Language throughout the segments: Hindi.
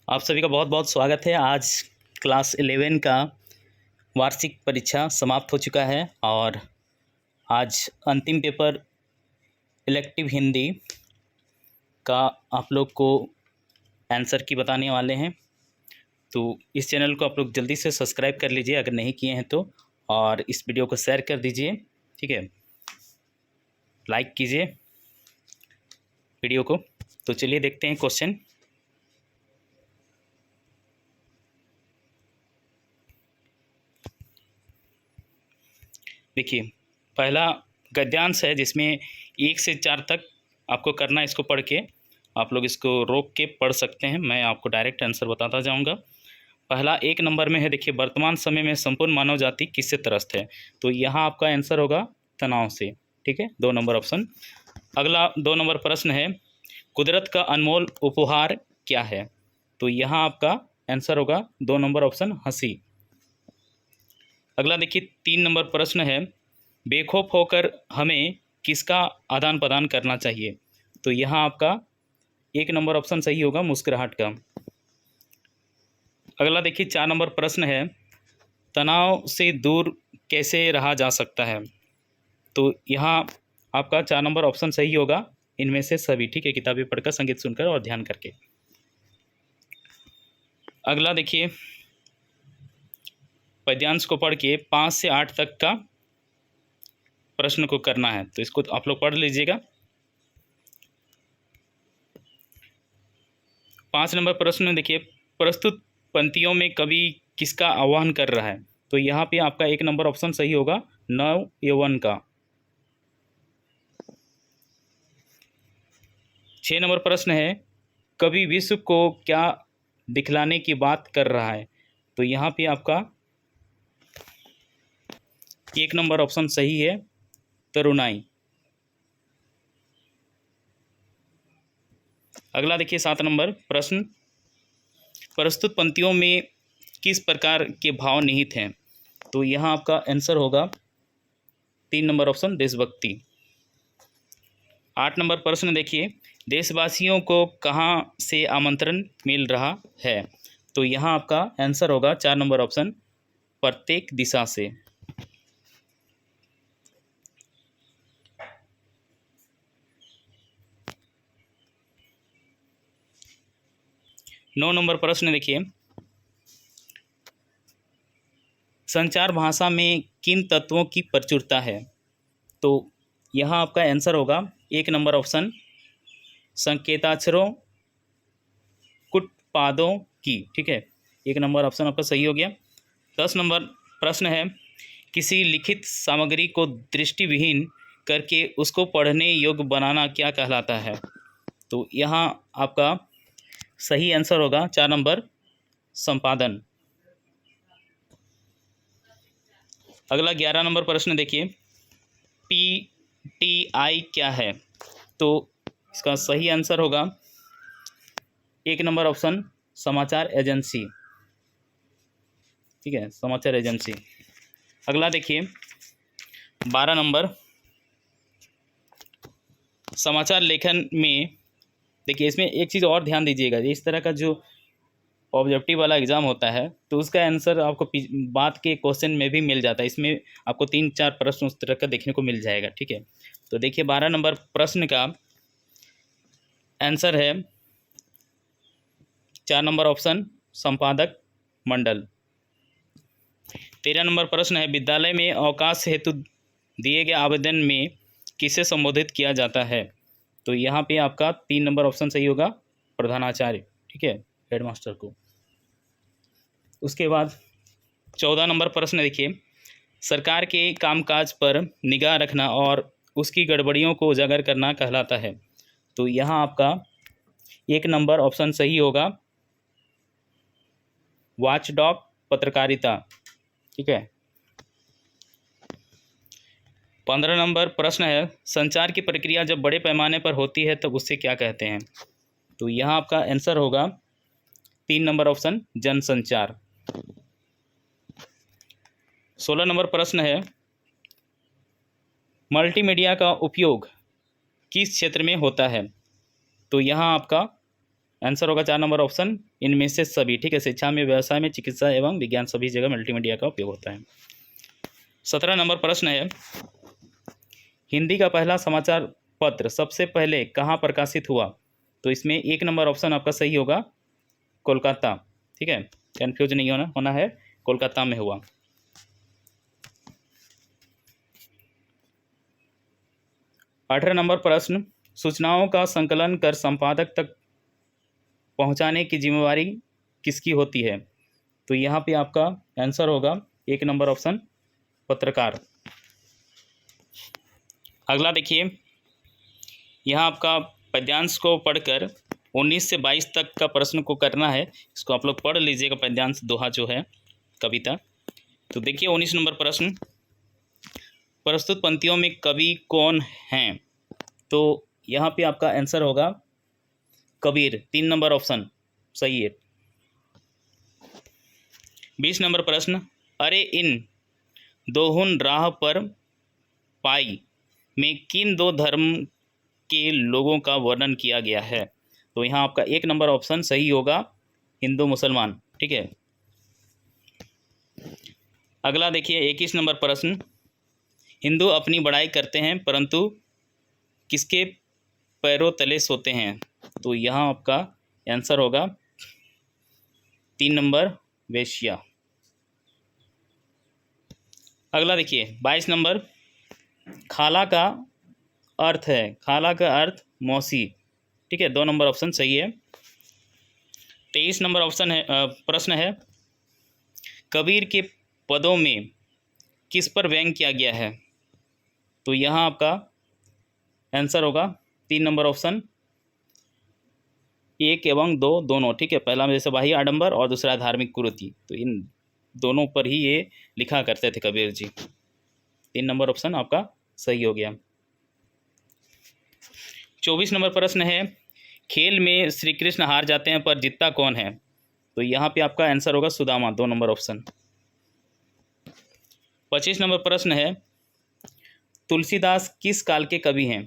आप सभी का बहुत बहुत स्वागत है। आज क्लास 11 का वार्षिक परीक्षा समाप्त हो चुका है और आज अंतिम पेपर इलेक्टिव हिंदी का आप लोग को आंसर की बताने वाले हैं। तो इस चैनल को आप लोग जल्दी से सब्सक्राइब कर लीजिए अगर नहीं किए हैं तो, और इस वीडियो को शेयर कर दीजिए, ठीक है। लाइक कीजिए वीडियो को। तो चलिए देखते हैं क्वेश्चन। देखिए, पहला गद्यांश है जिसमें 1 से 4 तक आपको करना है। इसको पढ़ के आप लोग इसको रोक के पढ़ सकते हैं, मैं आपको डायरेक्ट आंसर बताता जाऊंगा। पहला 1 नंबर में है, देखिए, वर्तमान समय में संपूर्ण मानव जाति किससे त्रस्त है। तो यहाँ आपका आंसर होगा तनाव से, ठीक है। 2 नंबर ऑप्शन। अगला 2 नंबर प्रश्न है, कुदरत का अनमोल उपहार क्या है। तो यहाँ आपका आंसर होगा 2 नंबर ऑप्शन हंसी। अगला देखिए 3 नंबर प्रश्न है, बेखौफ होकर हमें किसका आदान प्रदान करना चाहिए। तो यहाँ आपका 1 नंबर ऑप्शन सही होगा, मुस्कुराहट का। अगला देखिए 4 नंबर प्रश्न है, तनाव से दूर कैसे रहा जा सकता है। तो यहाँ आपका 4 नंबर ऑप्शन सही होगा, इनमें से सभी, ठीक है। किताबें पढ़कर, संगीत सुनकर और ध्यान करके। अगला देखिए पद्यांश को पढ़ के 5 से 8 तक का प्रश्न को करना है, तो इसको आप लोग पढ़ लीजिएगा। 5 नंबर प्रश्न में देखिए, प्रस्तुत पंक्तियों में कवि किसका आह्वान कर रहा है। तो यहाँ पे आपका 1 नंबर ऑप्शन सही होगा, नव यौवन का। 6 नंबर प्रश्न है, कवि विश्व को क्या दिखलाने की बात कर रहा है। तो यहाँ पे आपका 1 नंबर ऑप्शन सही है, तरुणाई। अगला देखिए 7 नंबर प्रश्न, प्रस्तुत पंक्तियों में किस प्रकार के भाव निहित हैं। तो यहाँ आपका आंसर होगा 3 नंबर ऑप्शन देशभक्ति। 8 नंबर प्रश्न देखिए, देशवासियों को कहाँ से आमंत्रण मिल रहा है। तो यहाँ आपका आंसर होगा 4 नंबर ऑप्शन प्रत्येक दिशा से। नौ नंबर प्रश्न देखिए, संचार भाषा में किन तत्वों की प्रचुरता है। तो यहाँ आपका आंसर होगा 1 नंबर ऑप्शन संकेताक्षरों कुटपादों की, ठीक है। 1 नंबर ऑप्शन आपका सही हो गया। 10 नंबर प्रश्न है, किसी लिखित सामग्री को दृष्टिविहीन करके उसको पढ़ने योग्य बनाना क्या कहलाता है। तो यहाँ आपका सही आंसर होगा 4 नंबर संपादन। अगला 11 नंबर प्रश्न देखिए, पीटीआई क्या है। तो इसका सही आंसर होगा 1 नंबर ऑप्शन समाचार एजेंसी, ठीक है, समाचार एजेंसी। अगला देखिए 12 नंबर, समाचार लेखन में देखिए, इसमें एक चीज़ और ध्यान दीजिएगा, इस तरह का जो ऑब्जेक्टिव वाला एग्जाम होता है तो उसका आंसर आपको बाद के क्वेश्चन में भी मिल जाता है। इसमें आपको 3-4 प्रश्न उस तरह का देखने को मिल जाएगा, ठीक है। तो देखिए 12 नंबर प्रश्न का आंसर है 4 नंबर ऑप्शन संपादक मंडल। 13 नंबर प्रश्न है, विद्यालय में अवकाश हेतु दिए गए आवेदन में किसे संबोधित किया जाता है। तो यहाँ पे आपका 3 नंबर ऑप्शन सही होगा, प्रधानाचार्य, ठीक है, हेडमास्टर को। उसके बाद 14 नंबर प्रश्न देखिए, सरकार के कामकाज पर निगाह रखना और उसकी गड़बड़ियों को उजागर करना कहलाता है। तो यहाँ आपका 1 नंबर ऑप्शन सही होगा, वॉचडॉग पत्रकारिता, ठीक है। 15 नंबर प्रश्न है, संचार की प्रक्रिया जब बड़े पैमाने पर होती है तब उससे क्या कहते हैं। तो यहाँ आपका आंसर होगा 3 नंबर ऑप्शन जनसंचार। 16 नंबर प्रश्न है, मल्टीमीडिया का उपयोग किस क्षेत्र में होता है। तो यहाँ आपका आंसर होगा 4 नंबर ऑप्शन, इनमें से सभी। ठीक है, शिक्षा में, व्यवसाय में, चिकित्सा एवं विज्ञान सभी जगह मल्टीमीडिया का उपयोग होता है। 17 नंबर प्रश्न है, हिंदी का पहला समाचार पत्र सबसे पहले कहाँ प्रकाशित हुआ? तो इसमें 1 नंबर ऑप्शन आपका सही होगा, कोलकाता। ठीक है, कंफ्यूज नहीं होना है, कोलकाता में हुआ। 18 नंबर प्रश्न, सूचनाओं का संकलन कर संपादक तक पहुंचाने की जिम्मेवारी किसकी होती है? तो यहाँ पे आपका आंसर होगा 1 नंबर ऑप्शन, पत्रकार। अगला देखिए, यहाँ आपका पद्यांश को पढ़कर 19 से 22 तक का प्रश्न को करना है। इसको आप लोग पढ़ लीजिएगा, पद्यांश दोहा जो है कविता। तो देखिए 19 नंबर प्रश्न, प्रस्तुत पंक्तियों में कवि कौन हैं? तो यहाँ पे आपका आंसर होगा कबीर, 3 नंबर ऑप्शन सही है। 20 नंबर प्रश्न, अरे इन दोहुन राह पर पाई में किन दो धर्म के लोगों का वर्णन किया गया है? तो यहाँ आपका 1 नंबर ऑप्शन सही होगा, हिंदू मुसलमान। ठीक है, अगला देखिए 21 नंबर प्रश्न, हिंदू अपनी बड़ाई करते हैं परंतु किसके पैरों तले सोते हैं? तो यहाँ आपका आंसर होगा 3 नंबर, वेश्या। अगला देखिए 22 नंबर, खाला का अर्थ है, खाला का अर्थ मौसी। ठीक है, 2 नंबर ऑप्शन सही है। 23 नंबर ऑप्शन है, प्रश्न है, कबीर के पदों में किस पर व्यंग किया गया है? तो यहाँ आपका आंसर होगा 3 नंबर ऑप्शन, 1 एवं 2 दोनों। ठीक है, पहला में जैसे बाह्य आडंबर और दूसरा धार्मिक कुरीति, तो इन दोनों पर ही ये लिखा करते थे कबीर जी। 3 नंबर ऑप्शन आपका सही हो गया। 24 नंबर प्रश्न है, खेल में श्री कृष्ण हार जाते हैं पर जीतता कौन है? तो यहाँ पे आपका आंसर होगा सुदामा, 2 नंबर ऑप्शन। 25 नंबर प्रश्न है, तुलसीदास किस काल के कवि हैं?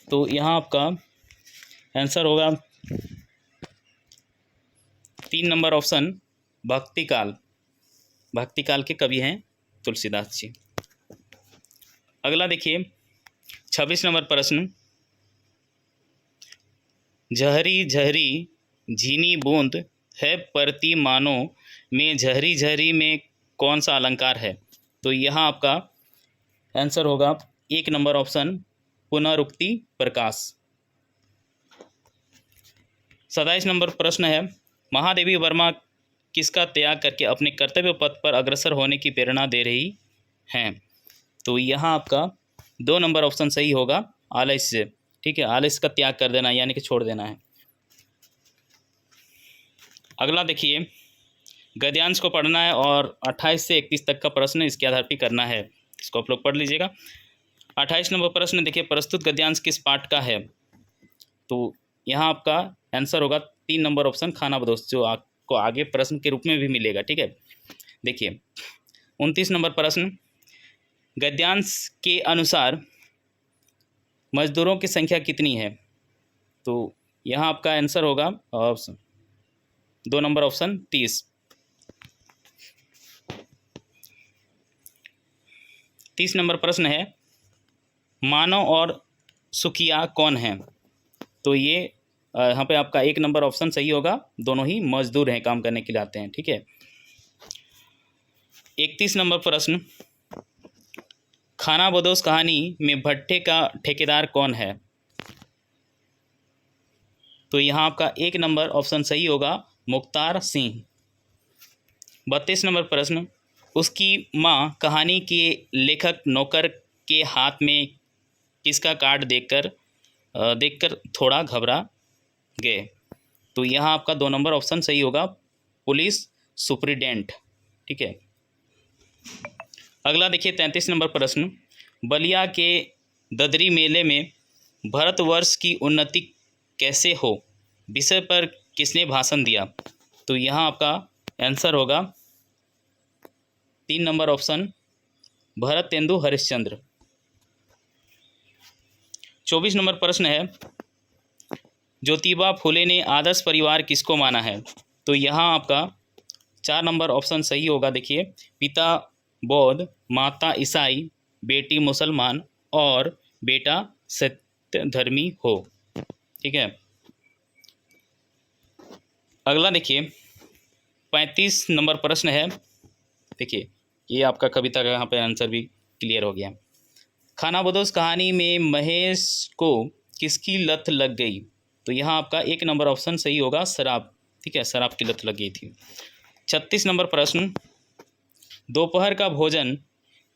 तो यहाँ आपका आंसर होगा 3 नंबर ऑप्शन, भक्ति काल, भक्ति काल के कवि हैं तुलसीदास जी। अगला देखिए 26 नंबर प्रश्न, झहरी झहरी झीनी बूंद है परती मानो में झहरी झहरी में कौन सा अलंकार है? तो यहाँ आपका आंसर होगा 1 नंबर ऑप्शन, पुनरुक्ति प्रकाश। 27 नंबर प्रश्न है, महादेवी वर्मा किसका त्याग करके अपने कर्तव्य पथ पर अग्रसर होने की प्रेरणा दे रही हैं? तो यहाँ आपका 2 नंबर ऑप्शन सही होगा, आलस्य। ठीक है, आलस्य का त्याग कर देना यानी कि छोड़ देना है। अगला देखिए, गद्यांश को पढ़ना है और 28 से 31 तक का प्रश्न इसके आधार पर करना है, इसको आप लोग पढ़ लीजिएगा। 28 नंबर प्रश्न देखिए, प्रस्तुत गद्यांश किस पाठ का है? तो यहाँ आपका आंसर होगा 3 नंबर ऑप्शन, खानाबदोश, जो आपको आगे प्रश्न के रूप में भी मिलेगा। ठीक है, देखिए 29 नंबर प्रश्न, गद्यांश के अनुसार मजदूरों की संख्या कितनी है? तो यहाँ आपका आंसर होगा ऑप्शन 2 नंबर ऑप्शन, 30। 30 नंबर प्रश्न है, मानव और सुखिया कौन है? तो ये यहाँ पे आपका 1 नंबर ऑप्शन सही होगा, दोनों ही मजदूर हैं, काम करने के लिए आते हैं। ठीक है, 31 नंबर प्रश्न, खानाबदोश कहानी में भट्टे का ठेकेदार कौन है? तो यहाँ आपका 1 नंबर ऑप्शन सही होगा, मुख्तार सिंह। 32 नंबर प्रश्न, उसकी माँ कहानी के लेखक नौकर के हाथ में किसका कार्ड देखकर थोड़ा घबरा गए? तो यहाँ आपका 2 नंबर ऑप्शन सही होगा, पुलिस सुप्रिटेंडेंट। ठीक है, अगला देखिए 33 नंबर प्रश्न, बलिया के ददरी मेले में भारतवर्ष की उन्नति कैसे हो विषय पर किसने भाषण दिया? तो यहाँ आपका आंसर होगा 3 number option, Bharatendu Harishchandra. 24 number प्रश्न है, ज्योतिबा फुले ने आदर्श परिवार किसको माना है? तो यहाँ आपका 4 नंबर ऑप्शन सही होगा। देखिए, पिता बौद्ध, माता ईसाई, बेटी मुसलमान और बेटा सत्यधर्मी हो। ठीक है, अगला देखिए 35 नंबर प्रश्न है। देखिए, ये आपका कविता का यहाँ पे आंसर भी क्लियर हो गया। खानाबदोश कहानी में महेश को किसकी लत लग गई? तो यहाँ आपका 1 नंबर ऑप्शन सही होगा, शराब। ठीक है, शराब की लत लग गई थी। 36 नंबर प्रश्न, दोपहर का भोजन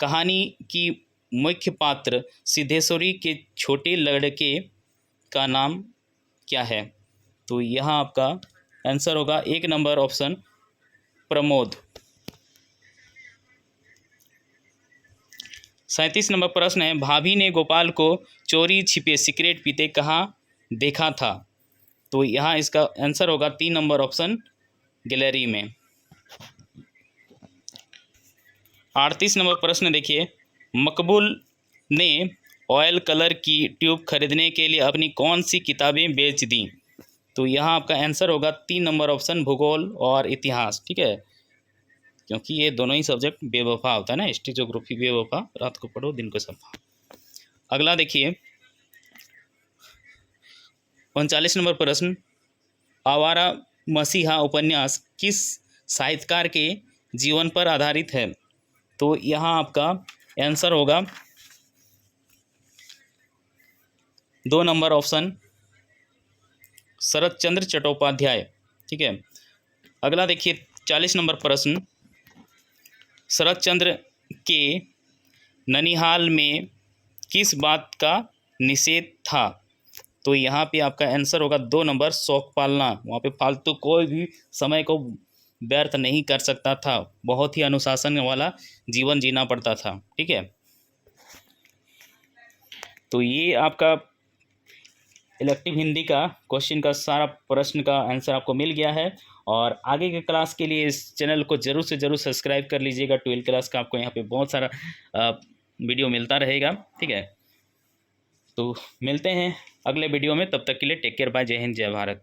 कहानी की मुख्य पात्र सिद्धेश्वरी के छोटे लड़के का नाम क्या है? तो यहाँ आपका आंसर होगा 1 नंबर ऑप्शन प्रमोद। 37 नंबर प्रश्न है, भाभी ने गोपाल को चोरी छिपे सिगरेट पीते कहाँ देखा था? तो यहाँ इसका आंसर होगा 3 नंबर ऑप्शन गैलरी में। 38 नंबर प्रश्न देखिए, मकबूल ने ऑयल कलर की ट्यूब खरीदने के लिए अपनी कौन सी किताबें बेच दी? तो यहाँ आपका आंसर होगा 3 नंबर ऑप्शन भूगोल और इतिहास। ठीक है, क्योंकि ये दोनों ही सब्जेक्ट बेवफा होता है ना, हिस्ट्री ज्योग्राफी बेवफा, रात को पढ़ो दिन को सफा। अगला देखिए 39 नंबर प्रश्न, आवारा मसीहा उपन्यास किस साहित्यकार के जीवन पर आधारित है? तो यहाँ आपका आंसर होगा 2 नंबर ऑप्शन शरत चंद्र चट्टोपाध्याय। ठीक है, अगला देखिए 40 नंबर प्रश्न, शरत चंद्र के ननिहाल में किस बात का निषेध था? तो यहाँ पे आपका आंसर होगा 2 नंबर शौक पालना। वहाँ पे फालतू कोई भी समय को व्यर्थ नहीं कर सकता था, बहुत ही अनुशासन वाला जीवन जीना पड़ता था। ठीक है, तो ये आपका इलेक्टिव हिंदी का क्वेश्चन का सारा प्रश्न का आंसर आपको मिल गया है। और आगे के क्लास के लिए इस चैनल को ज़रूर से ज़रूर सब्सक्राइब कर लीजिएगा। 12th क्लास का आपको यहाँ पे बहुत सारा वीडियो मिलता रहेगा। ठीक है, तो मिलते हैं अगले वीडियो में, तब तक के लिए टेक केयर, बाय, जय हिंद, जय भारत।